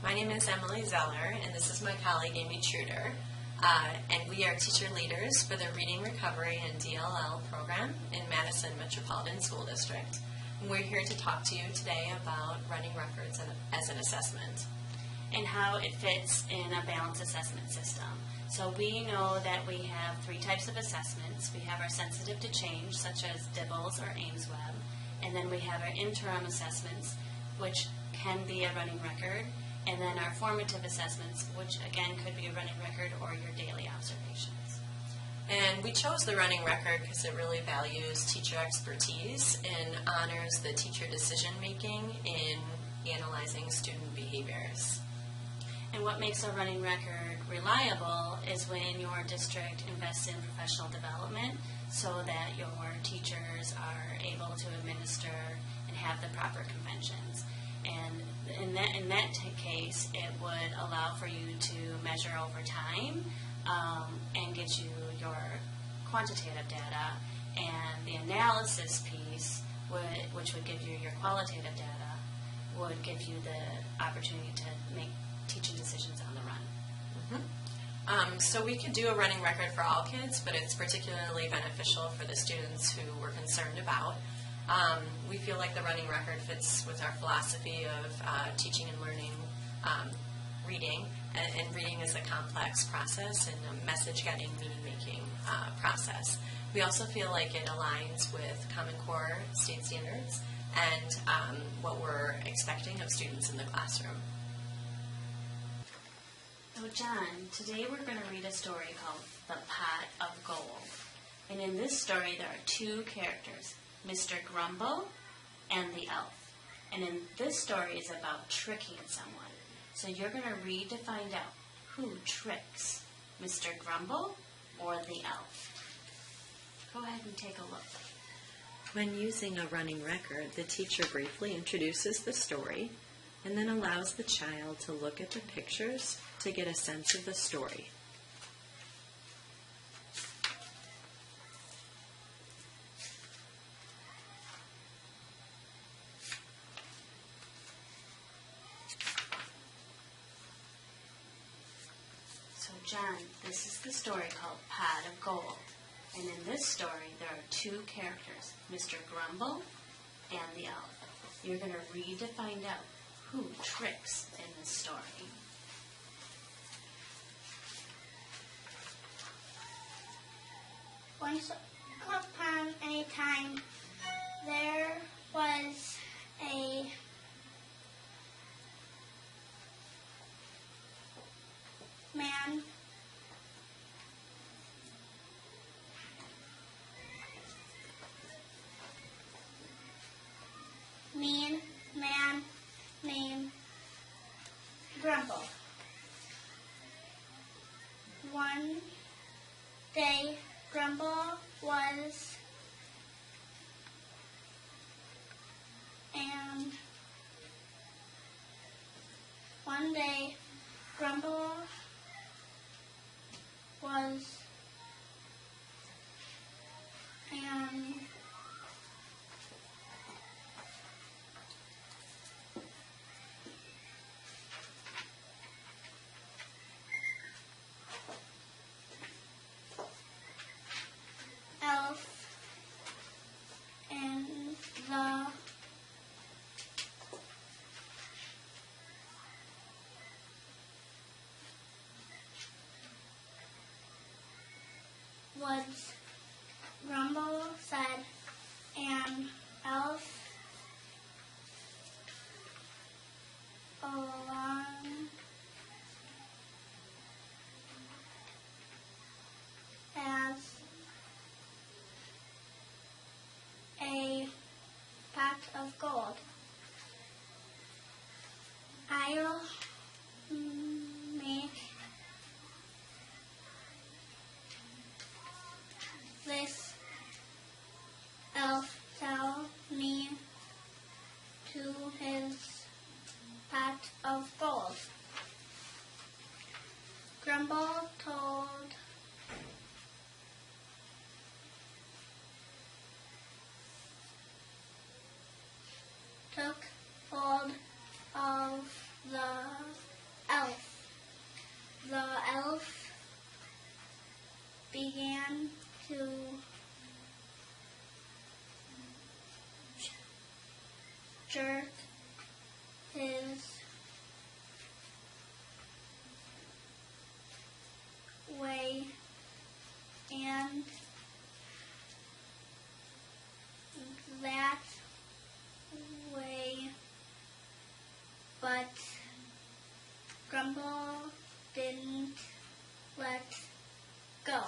My name is Emily Zeller, and this is my colleague Amy Truder. And we are teacher leaders for the Reading Recovery and DLL program in Madison Metropolitan School District. And we're here to talk to you today about running records as an assessment. And how it fits in a balanced assessment system. So we know that we have three types of assessments. We have our sensitive to change, such as DIBELS or AIMSWeb, and then we have our interim assessments, which can be a running record, and then our formative assessments, which again could be a running record or your daily observations. And we chose the running record because it really values teacher expertise and honors the teacher decision making in analyzing student behaviors. And what makes a running record reliable is when your district invests in professional development so that your teachers are able to administer and have the proper conventions. And in that case, it would allow for you to measure over time and get you your quantitative data, and the analysis piece, which would give you your qualitative data, would give you the opportunity to make teaching decisions on the run. So we could do a running record for all kids, but it's particularly beneficial for the students who we're concerned about. We feel like the running record fits with our philosophy of teaching and learning reading, and reading is a complex process and a message-getting, meaning-making process. We also feel like it aligns with Common Core state standards and what we're expecting of students in the classroom. So John, today we're going to read a story called The Pot of Gold. And in this story there are two characters, Mr. Grumble and the elf. And in this story is about tricking someone. So you're going to read to find out who tricks, Mr. Grumble or the elf. Go ahead and take a look. When using a running record, the teacher briefly introduces the story and then allows the child to look at the pictures to get a sense of the story. So John, this is the story called Pot of Gold. And in this story there are two characters, Mr. Grumble and the elf. You're going to read to find out who tricks in this story. Once upon a time, there was a man named Grumble. One day, Grumble was elf in the woods. Grumble said, "An elf along as a pot of gold. I'll make this elf tell me to his pot of gold." Grumble took hold of the Grumble didn't let go.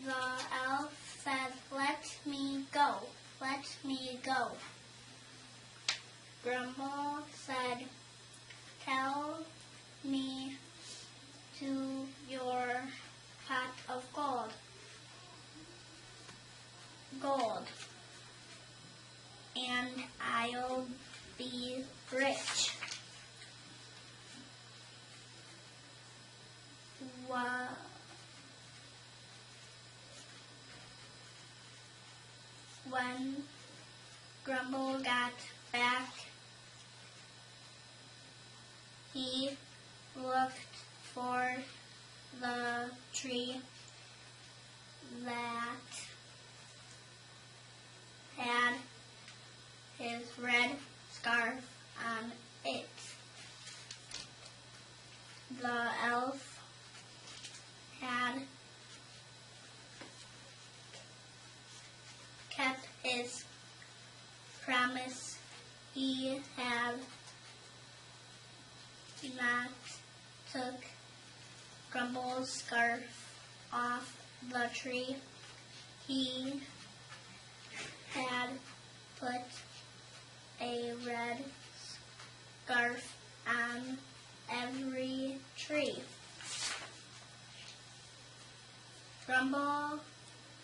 The elf said, "Let me go, let me go." Grumble said, "Tell me to your pot of gold. Gold. And I'll be rich." When Grumble got back, he looked for the tree that had his red scarf on it. The elf had kept his promise. He had not took Grumble's scarf off the tree. He had put a red scarf on every tree. Grumble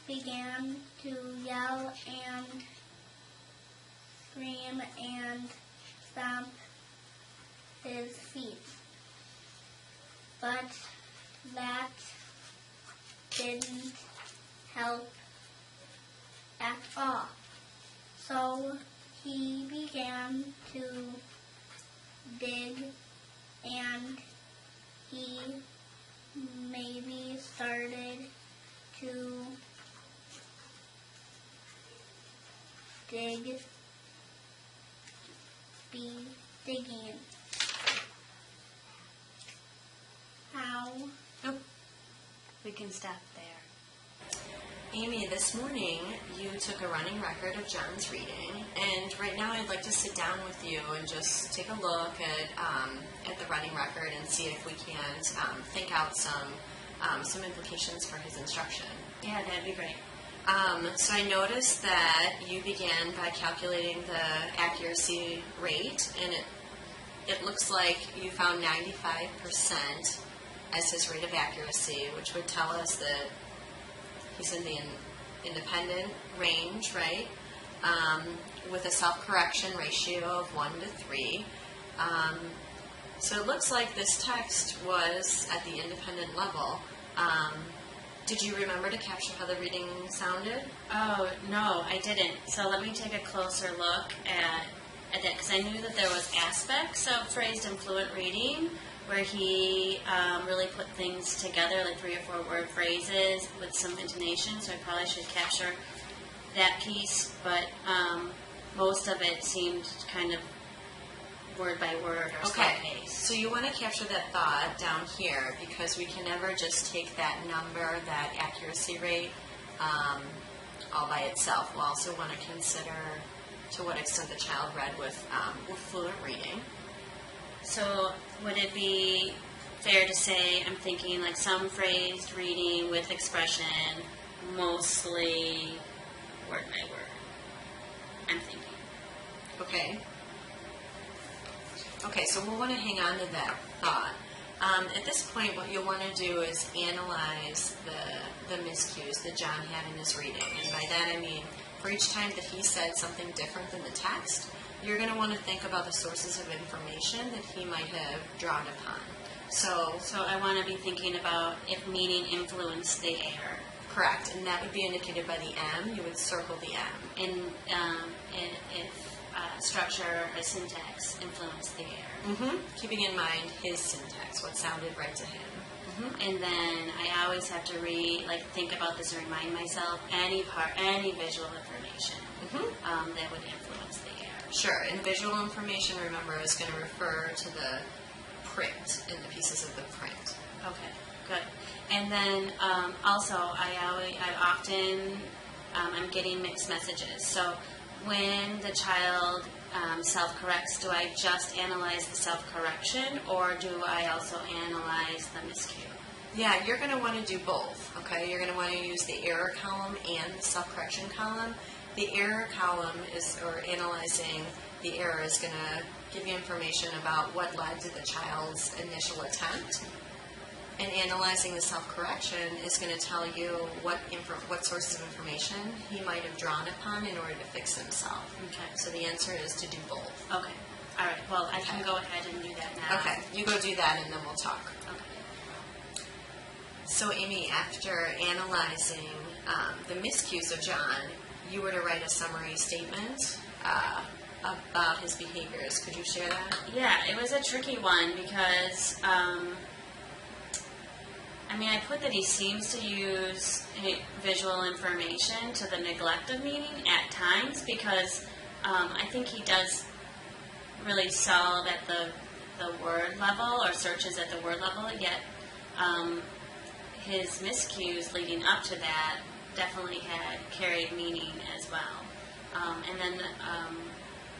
began to yell and scream and stomp his feet. But that didn't help at all. So he began to dig, and he maybe started to digging. How? Nope. We can stop there. Amy, this morning you took a running record of John's reading, and right now I'd like to sit down with you and just take a look at the running record and see if we can't think out some implications for his instruction. Yeah, that'd be great. So I noticed that you began by calculating the accuracy rate, and it looks like you found 95% as his rate of accuracy, which would tell us that he's in the independent range, right? With a self-correction ratio of 1 to 3. So it looks like this text was at the independent level. Did you remember to capture how the reading sounded? Oh, no, I didn't. So let me take a closer look at that, because I knew that there was aspects of phrased and fluent reading where he really put things together, like 3 or 4 word phrases with some intonation, so I probably should capture that piece, but most of it seemed kind of word by word or slow pace. So you want to capture that thought down here, because we can never just take that number, that accuracy rate, all by itself. We'll also want to consider to what extent the child read with fluent reading. So would it be fair to say, I'm thinking like some phrased reading with expression, mostly word by word, I'm thinking. Okay, so we'll want to hang on to that thought. At this point, what you'll want to do is analyze the miscues that John had in his reading. And by that I mean, for each time that he said something different than the text, you're going to want to think about the sources of information that he might have drawn upon. So I want to be thinking about if meaning influenced the error. Correct, and that would be indicated by the M. You would circle the M. And if structure or syntax influenced the error. Keeping in mind his syntax, what sounded right to him. And then I always have to think about this and remind myself any visual information that would influence the error. Sure, and visual information, remember, is going to refer to the print and the pieces of the print. Okay, good. And then also, I'm getting mixed messages. So when the child self-corrects, do I just analyze the self-correction, or do I also analyze the miscue? Yeah, you're going to want to do both, okay? You're going to want to use the error column and the self-correction column. The error column or analyzing the error is going to give you information about what led to the child's initial attempt. And analyzing the self-correction is going to tell you what sources of information he might have drawn upon in order to fix himself. Okay. So the answer is to do both. Okay. All right. Well, I can go ahead and do that now. Okay, you go do that and then we'll talk. Okay. So Amy, after analyzing the miscues of John, you were to write a summary statement about his behaviors. Could you share that? Yeah, it was a tricky one because, I put that he seems to use visual information to the neglect of meaning at times because I think he does really solve at the word level or searches at the word level, yet his miscues leading up to that definitely had carried meaning as well. And then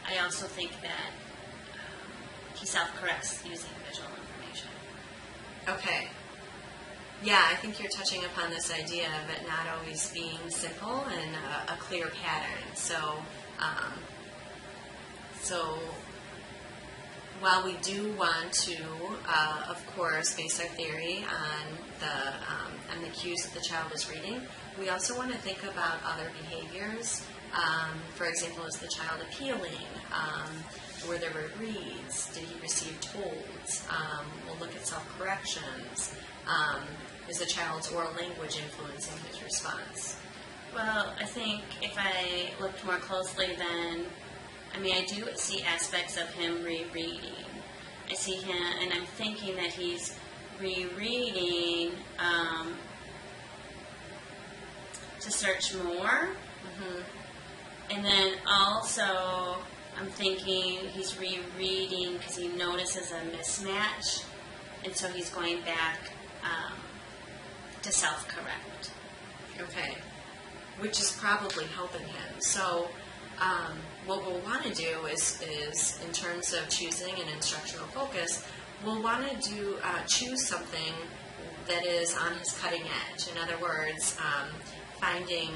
I also think that he self-corrects using visual information. Okay. Yeah, I think you're touching upon this idea of it not always being simple and a clear pattern. So while we do want to, of course, base our theory on the cues that the child is reading, we also want to think about other behaviors. For example, is the child appealing? Were there reads? Did he receive tolls? We'll look at self-corrections. Is the child's oral language influencing his response? Well, I think if I looked more closely, then, I do see aspects of him rereading. I see him, and I'm thinking that he's rereading to search more. Mm-hmm. And then also, I'm thinking he's rereading because he notices a mismatch, and so he's going back to self-correct. Okay. Which is probably helping him. So what we'll want to do is in terms of choosing an instructional focus, we'll want to choose something that is on his cutting edge. In other words, finding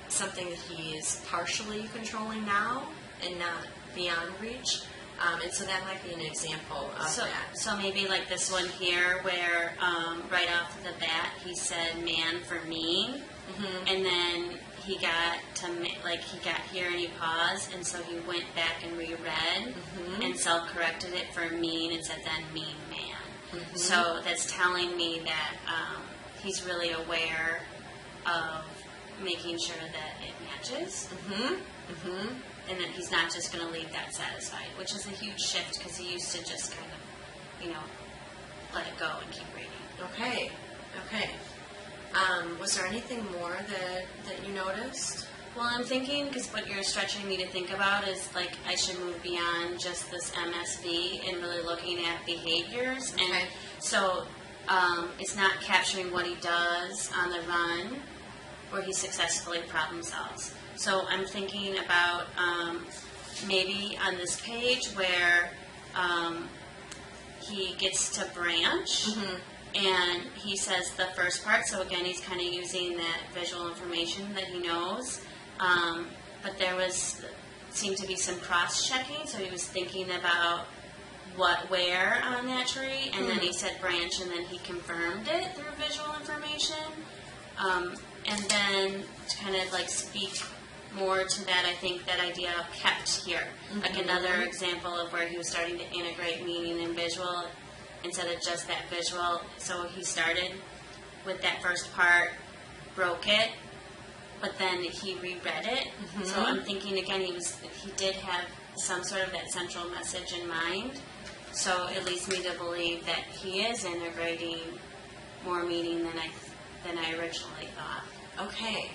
something that he's partially controlling now and not beyond reach. And so that might be an example of that. So maybe like this one here where right off the bat he said man for mean, and then he got here and he paused, and so he went back and reread and self-corrected it for mean and said then mean man. So that's telling me that he's really aware of making sure that it matches. And that he's not just going to leave that satisfied, which is a huge shift because he used to just kind of, let it go and keep reading. Okay. Was there anything more that you noticed? Well, I'm thinking, because what you're stretching me to think about is, like, I should move beyond just this MSV and really looking at behaviors. Okay. And so it's not capturing what he does on the run where he successfully problem solves. So I'm thinking about maybe on this page where he gets to branch and he says the first part. So again, he's kind of using that visual information that he knows. But there seemed to be some cross-checking. So he was thinking about where on that tree, and then he said branch, and then he confirmed it through visual information. And then to kind of like speak more to that, I think that idea of kept here. Like another example of where he was starting to integrate meaning and visual instead of just that visual. So he started with that first part, broke it, but then he reread it. So I'm thinking again, he did have some sort of that central message in mind. So it leads me to believe that he is integrating more meaning than I originally thought. Okay.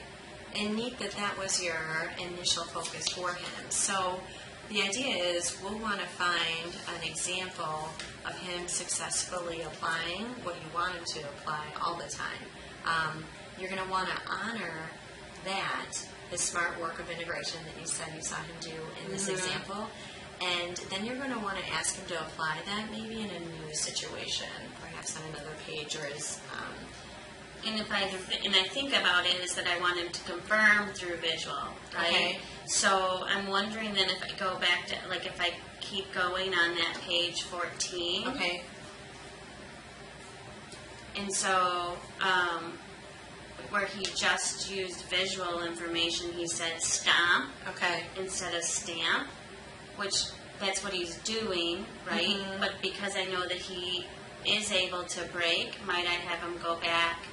And neat that was your initial focus for him. So the idea is we'll want to find an example of him successfully applying what you want him to apply all the time. You're going to want to honor that, the smart work of integration that you said you saw him do in this example, and And then you're going to want to ask him to apply that maybe in a new situation, perhaps on another page or his. And I think about it is that I want him to confirm through visual, right? Okay. So I'm wondering then if I go back to, like, if I keep going on that page 14. Okay. And so, where he just used visual information, he said stomp Okay. instead of stamp, which that's what he's doing, right? Mhm. But because I know that he is able to break, might I have him go back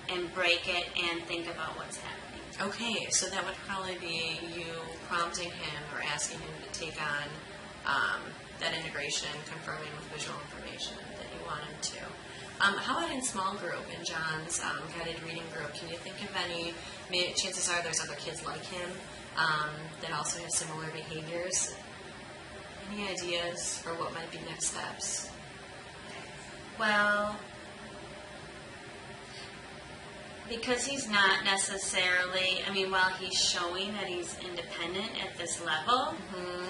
and break it and think about what's happening? Okay, so that would probably be you prompting him or asking him to take on that integration, confirming with visual information that you want him to. How about in small group, in John's guided reading group? Can you think of any, chances are there's other kids like him that also have similar behaviors. Any ideas for what might be next steps? Well, because he's not necessarily, I mean, while he's showing that he's independent at this level,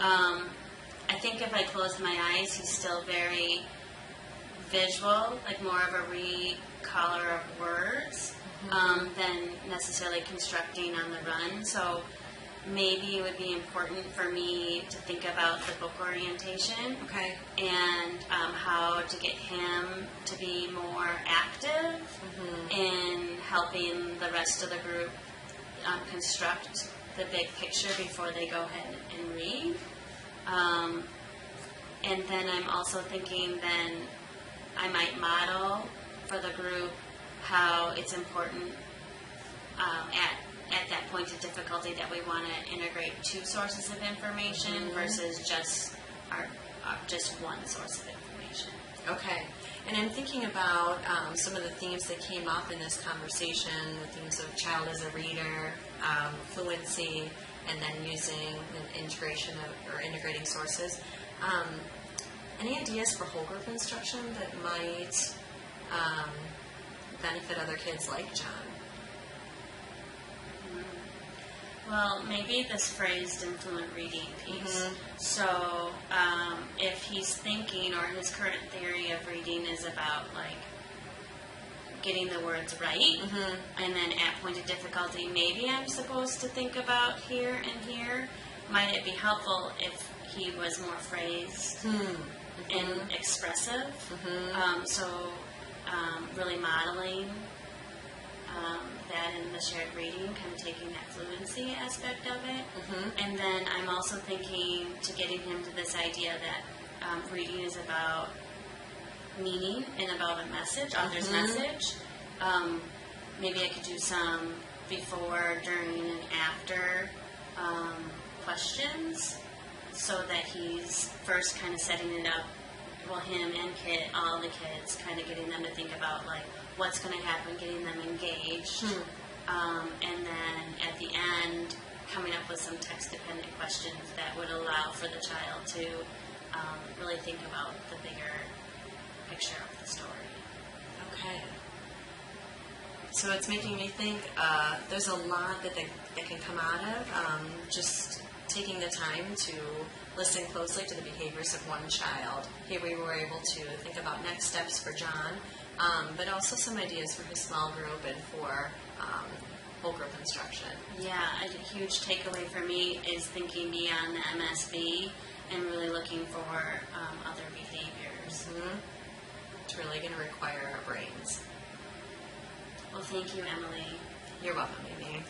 I think if I closed my eyes, he's still very visual, like more of a recaller of words than necessarily constructing on the run. So maybe it would be important for me to think about the book orientation Okay. and how to get him to be more active in helping the rest of the group construct the big picture before they go ahead and read. And then I'm also thinking then I might model for the group how it's important at that point of difficulty that we want to integrate two sources of information versus just just one source of information. Okay. And I'm thinking about some of the themes that came up in this conversation, the themes of child as a reader, fluency, and then using an integration or integrating sources. Any ideas for whole group instruction that might benefit other kids like John? Well, maybe this phrased and fluent reading piece. So if he's thinking, or his current theory of reading is about like getting the words right, and then at point of difficulty, maybe I'm supposed to think about here and here. Might it be helpful if he was more phrased and expressive? So really modeling that in the shared reading, kind of taking that fluency aspect of it. And then I'm also thinking to getting him to this idea that reading is about meaning and about a message, author's message. Maybe I could do some before, during, and after questions so that he's first kind of setting it up, well, him and all the kids, kind of getting them to think about like what's going to happen, getting them engaged, and then at the end coming up with some text-dependent questions that would allow for the child to really think about the bigger picture of the story. Okay. So it's making me think there's a lot that can come out of just taking the time to listen closely to the behaviors of one child. Here we were able to think about next steps for John, but also some ideas for his small group and for whole group instruction. Yeah, a huge takeaway for me is thinking beyond the MSB and really looking for other behaviors. It's really going to require our brains. Well, thank you, Emily. You're welcome, Amy.